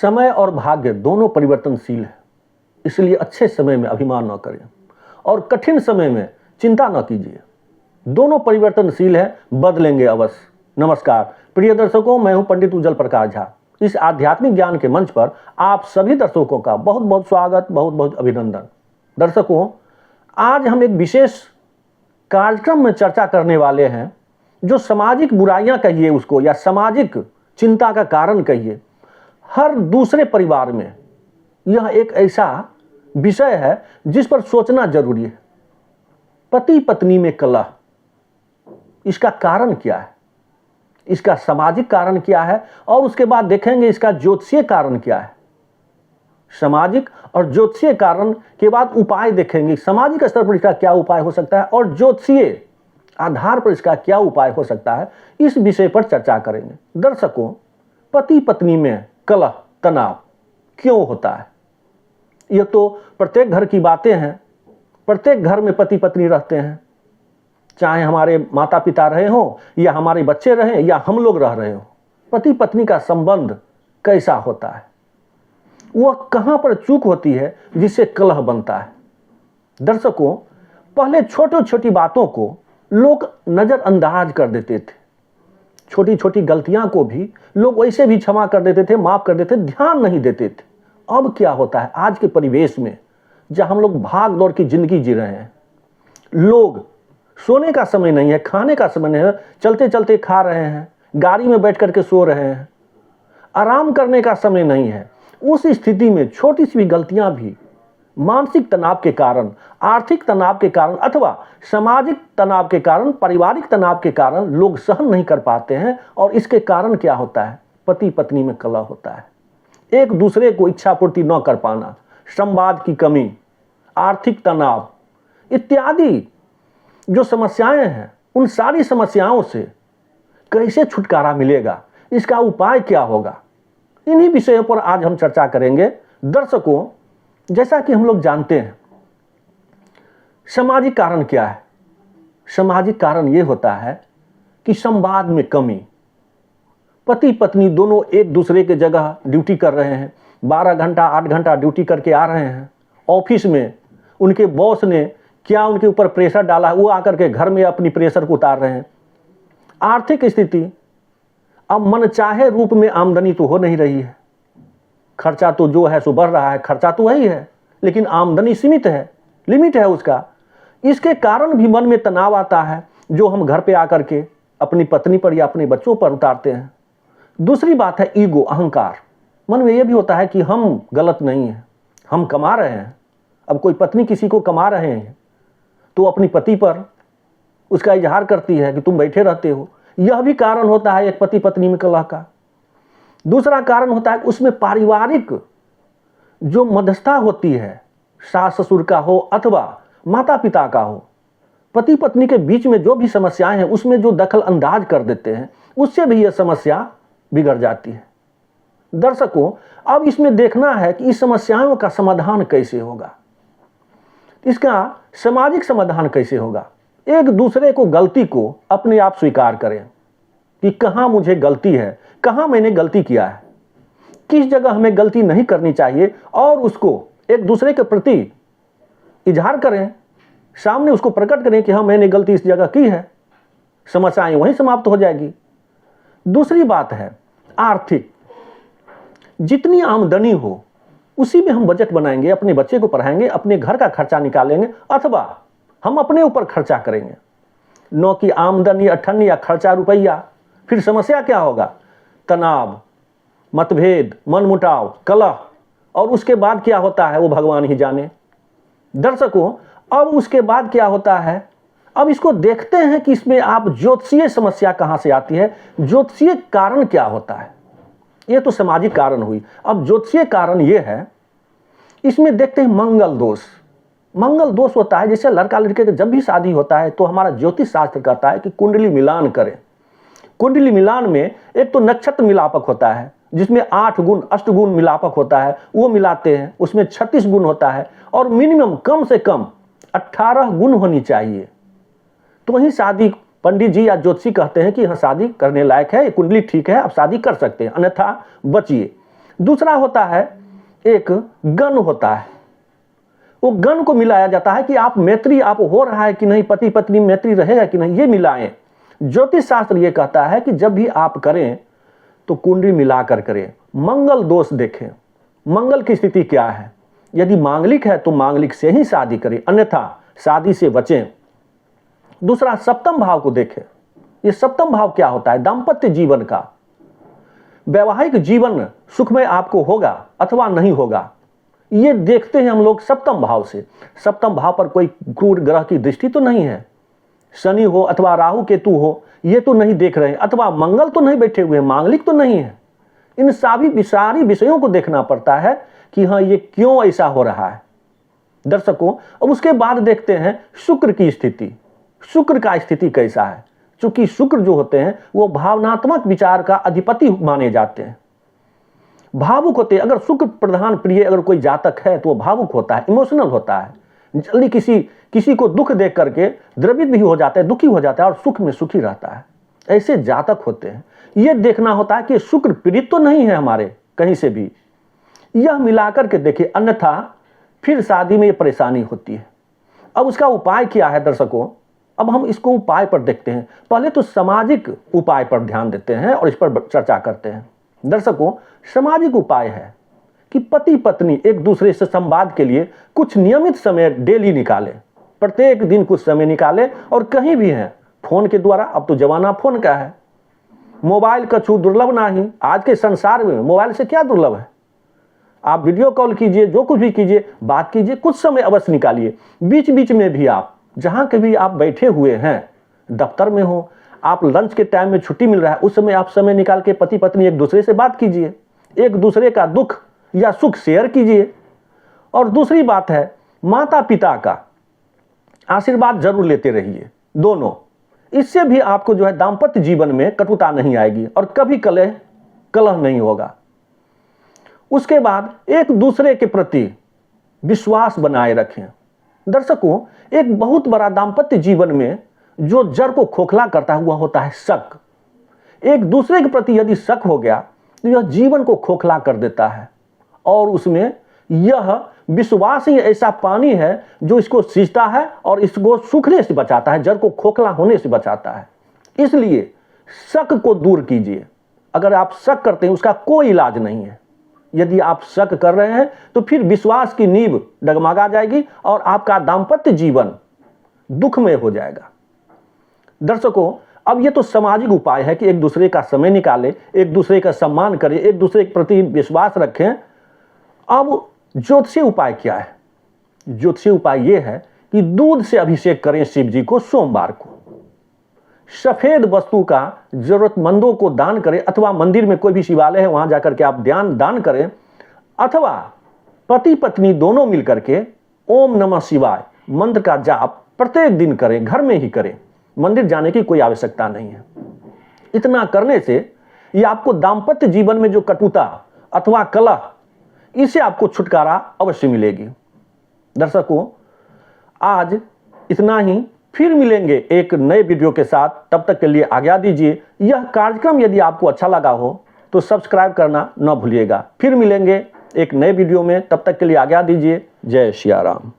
समय और भाग्य दोनों परिवर्तनशील है, इसलिए अच्छे समय में अभिमान न करें और कठिन समय में चिंता न कीजिए। दोनों परिवर्तनशील है, बदलेंगे अवश्य। नमस्कार प्रिय दर्शकों, मैं हूं पंडित उज्जवल प्रकाश झा। इस आध्यात्मिक ज्ञान के मंच पर आप सभी दर्शकों का बहुत बहुत स्वागत, बहुत बहुत अभिनंदन। दर्शकों, आज हम एक विशेष कार्यक्रम में चर्चा करने वाले हैं जो सामाजिक बुराइयां कहिए उसको, या सामाजिक चिंता का कारण कहिए, हर दूसरे परिवार में यह एक ऐसा विषय है जिस पर सोचना जरूरी है। पति पत्नी में कलह, इसका कारण क्या है, इसका सामाजिक कारण क्या है, और उसके बाद देखेंगे इसका ज्योतिषीय कारण क्या है। सामाजिक और ज्योतिषीय कारण के बाद उपाय देखेंगे, सामाजिक स्तर पर इसका क्या उपाय हो सकता है और ज्योतिषीय आधार पर इसका क्या उपाय हो सकता है, इस विषय पर चर्चा करेंगे। दर्शकों, पति पत्नी में कलह तनाव क्यों होता है? यह तो प्रत्येक घर की बातें हैं। प्रत्येक घर में पति पत्नी रहते हैं, चाहे हमारे माता पिता रहे हों या हमारे बच्चे रहें या हम लोग रह रहे हों। पति पत्नी का संबंध कैसा होता है, वह कहां पर चूक होती है जिससे कलह बनता है? दर्शकों, पहले छोटी छोटी बातों को लोग नजरअंदाज कर देते थे। छोटी छोटी गलतियां को भी लोग वैसे भी क्षमा कर देते थे, माफ कर देते, ध्यान नहीं देते थे। अब क्या होता है, आज के परिवेश में जहां हम लोग भाग दौड़ की जिंदगी जी रहे हैं, लोग सोने का समय नहीं है, खाने का समय नहीं है, चलते चलते खा रहे हैं, गाड़ी में बैठ करके सो रहे हैं, आराम करने का समय नहीं है। उस स्थिति में छोटी सी भी गलतियां भी मानसिक तनाव के कारण, आर्थिक तनाव के कारण अथवा सामाजिक तनाव के कारण, पारिवारिक तनाव के कारण लोग सहन नहीं कर पाते हैं। और इसके कारण क्या होता है? पति पत्नी में कलह होता है। एक दूसरे को इच्छा पूर्ति न कर पाना, संवाद की कमी, आर्थिक तनाव इत्यादि जो समस्याएं हैं, उन सारी समस्याओं से कैसे छुटकारा मिलेगा, इसका उपाय क्या होगा, इन्हीं विषयों पर आज हम चर्चा करेंगे। दर्शकों, जैसा कि हम लोग जानते हैं, सामाजिक कारण क्या है? सामाजिक कारण यह होता है कि संवाद में कमी। पति पत्नी दोनों एक दूसरे के जगह ड्यूटी कर रहे हैं, 12 घंटा 8 घंटा ड्यूटी करके आ रहे हैं। ऑफिस में उनके बॉस ने क्या उनके ऊपर प्रेशर डाला है, वो आकर के घर में अपनी प्रेशर को उतार रहे हैं। आर्थिक स्थिति, अब मनचाहे रूप में आमदनी तो हो नहीं रही है, खर्चा तो जो है सो बढ़ रहा है, खर्चा तो वही है, लेकिन आमदनी सीमित है, लिमिट है उसका। इसके कारण भी मन में तनाव आता है, जो हम घर पे आकर के अपनी पत्नी पर या अपने बच्चों पर उतारते हैं। दूसरी बात है ईगो, अहंकार। मन में यह भी होता है कि हम गलत नहीं हैं, हम कमा रहे हैं। अब कोई पत्नी किसी को कमा रहे हैं तो अपनी पति पर उसका इजहार करती है कि तुम बैठे रहते हो। यह भी कारण होता है एक पति पत्नी में कलह का। दूसरा कारण होता है उसमें पारिवारिक जो मध्यस्थता होती है, सास ससुर का हो अथवा माता पिता का हो, पति पत्नी के बीच में जो भी समस्याएं हैं उसमें जो दखल अंदाज कर देते हैं, उससे भी यह समस्या बिगड़ जाती है। दर्शकों, अब इसमें देखना है कि इस समस्याओं का समाधान कैसे होगा, इसका सामाजिक समाधान कैसे होगा। एक दूसरे को गलती को अपने आप स्वीकार करें कि कहां मुझे गलती है, कहां मैंने गलती किया है, किस जगह हमें गलती नहीं करनी चाहिए, और उसको एक दूसरे के प्रति इजहार करें, सामने उसको प्रकट करें कि हाँ मैंने गलती इस जगह की है। समस्याएं वहीं समाप्त हो जाएगी। दूसरी बात है आर्थिक। जितनी आमदनी हो उसी में हम बजट बनाएंगे, अपने बच्चे को पढ़ाएंगे, अपने घर का खर्चा निकालेंगे अथवा हम अपने ऊपर खर्चा करेंगे, न कि आमदनी अठन्नी या खर्चा रुपया। फिर समस्या क्या होगा? तनाव, मतभेद, मनमुटाव, कलह, और उसके बाद क्या होता है वो भगवान ही जाने। दर्शकों, अब उसके बाद क्या होता है, अब इसको देखते हैं कि इसमें आप ज्योतिषीय समस्या कहां से आती है, ज्योतिषीय कारण क्या होता है। ये तो सामाजिक कारण हुई। अब ज्योतिषीय कारण ये है, इसमें देखते हैं मंगल दोष। मंगल दोष होता है, जैसे लड़का लड़के के जब भी शादी होता है तो हमारा ज्योतिष शास्त्र कहता है कि कुंडली मिलान करें। कुंडली मिलान में एक तो नक्षत्र मिलापक होता है, जिसमें 8 गुण अष्टगुण मिलापक होता है, वो मिलाते हैं, उसमें 36 गुण होता है, और मिनिमम कम से कम 18 गुण होनी चाहिए, तो वही शादी पंडित जी या ज्योतिषी कहते हैं कि हाँ शादी करने लायक है, ये कुंडली ठीक है, आप शादी कर सकते हैं, अन्यथा बचिए। दूसरा होता है एक गण होता है, वो गण को मिलाया जाता है कि आप मैत्री आप हो रहा है कि नहीं, पति पत्नी मैत्री रहेगा कि नहीं, ये मिलाएं। ज्योतिष शास्त्र ये कहता है कि जब भी आप करें तो कुंडली मिलाकर करें, मंगल दोष देखें, मंगल की स्थिति क्या है। यदि मांगलिक है तो मांगलिक से ही शादी करें, अन्यथा शादी से बचें। दूसरा सप्तम भाव को देखें। ये सप्तम भाव क्या होता है? दाम्पत्य जीवन का, वैवाहिक जीवन सुखमय आपको होगा अथवा नहीं होगा, ये देखते हैं हम लोग सप्तम भाव से। सप्तम भाव पर कोई क्रूर ग्रह की दृष्टि तो नहीं है, शनि हो अथवा राहु केतु हो, ये तो नहीं देख रहे हैं, अथवा मंगल तो नहीं बैठे हुए, मांगलिक तो नहीं है। इन सारी विषयों को देखना पड़ता है कि हाँ ये क्यों ऐसा हो रहा है दर्शकों। अब उसके बाद देखते हैं शुक्र की स्थिति, शुक्र का स्थिति कैसा है। चूंकि शुक्र जो होते हैं वो भावनात्मक विचार का अधिपति माने जाते हैं, भावुक होते हैं। अगर शुक्र प्रधान प्रिय अगर कोई जातक है तो वो भावुक होता है, इमोशनल होता है, जल्दी किसी को दुख देख करके द्रवित भी हो जाता है, दुखी हो जाता है और सुख में सुखी रहता है। ऐसे जातक होते हैं। ये देखना होता है कि शुक्र पीड़ित तो नहीं है हमारे कहीं से भी, यह मिलाकर के देखिए, अन्यथा फिर शादी में ये परेशानी होती है। अब उसका उपाय क्या है दर्शकों? अब हम इसको उपाय पर देखते हैं। पहले तो सामाजिक उपाय पर ध्यान देते हैं और इस पर चर्चा करते हैं। दर्शकों, सामाजिक उपाय है कि पति पत्नी एक दूसरे से संवाद के लिए कुछ नियमित समय डेली निकाले, प्रत्येक दिन कुछ समय निकाले और कहीं भी हैं फोन के द्वारा। अब तो जमाना फोन का है, मोबाइल कछु दुर्लभ नहीं। आज के संसार में मोबाइल से क्या दुर्लभ है? आप वीडियो कॉल कीजिए, जो कुछ भी कीजिए, बात कीजिए, कुछ समय अवश्य निकालिए। बीच बीच में भी आप जहां कभी आप बैठे हुए हैं, दफ्तर में हो, आप लंच के टाइम में छुट्टी मिल रहा है, उस समय आप समय निकाल के पति पत्नी एक दूसरे से बात कीजिए, एक दूसरे का दुख या सुख शेयर कीजिए। और दूसरी बात है, माता पिता का आशीर्वाद जरूर लेते रहिए दोनों। इससे भी आपको जो है दाम्पत्य जीवन में कटुता नहीं आएगी और कभी कलह नहीं होगा। उसके बाद एक दूसरे के प्रति विश्वास बनाए रखें। दर्शकों, एक बहुत बड़ा दाम्पत्य जीवन में जो जड़ को खोखला करता है वह होता है शक। एक दूसरे के प्रति यदि शक हो गया तो यह जीवन को खोखला कर देता है और उसमें यह विश्वास ही ऐसा पानी है जो इसको सींचता है और इसको सूखने से बचाता है, जड़ को खोखला होने से बचाता है। इसलिए शक को दूर कीजिए। अगर आप शक करते हैं उसका कोई इलाज नहीं है। यदि आप शक कर रहे हैं तो फिर विश्वास की नींव डगमगा जाएगी और आपका दाम्पत्य जीवन दुखमय हो जाएगा। दर्शकों, अब ये तो सामाजिक उपाय है कि एक दूसरे का समय निकालें, एक दूसरे का सम्मान करें, एक दूसरे के प्रति विश्वास रखें। अब ज्योतिषीय उपाय क्या है? ज्योतिषीय उपाय ये है कि दूध से अभिषेक करें शिव जी को सोमवार को। सफेद वस्तु का जरूरतमंदों को दान करें, अथवा मंदिर में कोई भी शिवालय है वहां जाकर के आप दान करें, अथवा पति पत्नी दोनों मिलकर के ओम नमः शिवाय मंत्र का जाप प्रत्येक दिन करें, घर में ही करें, मंदिर जाने की कोई आवश्यकता नहीं है। इतना करने से ये आपको दाम्पत्य जीवन में जो कटुता अथवा कलह, इससे आपको छुटकारा अवश्य मिलेगी। दर्शकों, आज इतना ही, फिर मिलेंगे एक नए वीडियो के साथ। तब तक के लिए आज्ञा दीजिए। यह कार्यक्रम यदि आपको अच्छा लगा हो तो सब्सक्राइब करना न भूलिएगा। फिर मिलेंगे एक नए वीडियो में, तब तक के लिए आज्ञा दीजिए। जय सिया राम।